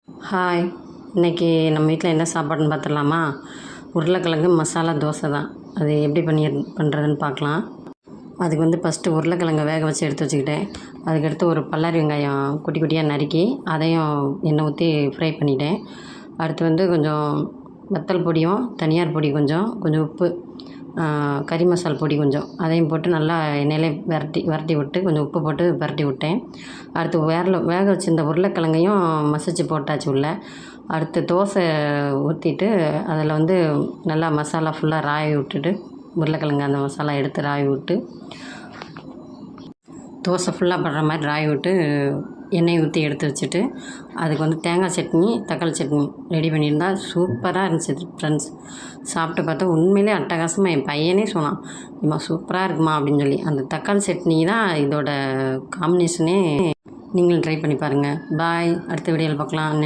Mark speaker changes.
Speaker 1: Hi, இன்றைக்கி நம்ம வீட்டில் என்ன சாப்பாடுன்னு பார்த்துடலாமா? உருளைக்கிழங்கு மசாலா தோசை தான். அது எப்படி பண்ணுறதுன்னு பார்க்கலாம். அதுக்கு ஃபஸ்ட்டு உருளைக்கிழங்கை வேக வச்சு எடுத்து வச்சுக்கிட்டேன். அதுக்கடுத்து ஒரு பல்லாரி வெங்காயம் குட்டி குட்டியாக நறுக்கி அதையும் எண்ணெய் ஊற்றி ஃப்ரை பண்ணிட்டேன். அடுத்து கொஞ்சம் வத்தல் பொடியும் தனியார் பொடி கொஞ்சம் உப்பு, கறி மசால் பொடி கொஞ்சம் அதையும் போட்டு நல்லா எண்ணெயிலே விரட்டி விட்டு கொஞ்சம் உப்பு போட்டு விரட்டி விட்டேன். அடுத்து வேக வச்சுருந்த உருளைக்கிழங்கையும் மசிச்சு போட்டாச்சு உள்ள. அடுத்து தோசை ஊற்றிட்டு அதில் நல்லா மசாலா ஃபுல்லாக ராவி விட்டுட்டு உருளைக்கிழங்கு அந்த மசாலா எடுத்து ராவி விட்டு தோசை ஃபுல்லாக படுற மாதிரி ராவி விட்டு எண்ணெய் ஊற்றி எடுத்து வச்சுட்டு அதுக்கு தேங்காய் சட்னி தக்காளி சட்னி ரெடி பண்ணியிருந்தால் சூப்பராக இருந்துச்சு ஃப்ரெண்ட்ஸ். சாப்பிட்டு பார்த்தா உண்மையிலே அட்டகாசமாக என் பையனே சொன்னான், இம்மா சூப்பராக இருக்குமா அப்படின்னு சொல்லி. அந்த தக்காளி சட்னி தான் இதோட காம்பினேஷனே. நீங்களும் ட்ரை பண்ணி பாருங்கள். பாய், அடுத்த வீடியோவில் பார்க்கலாம்.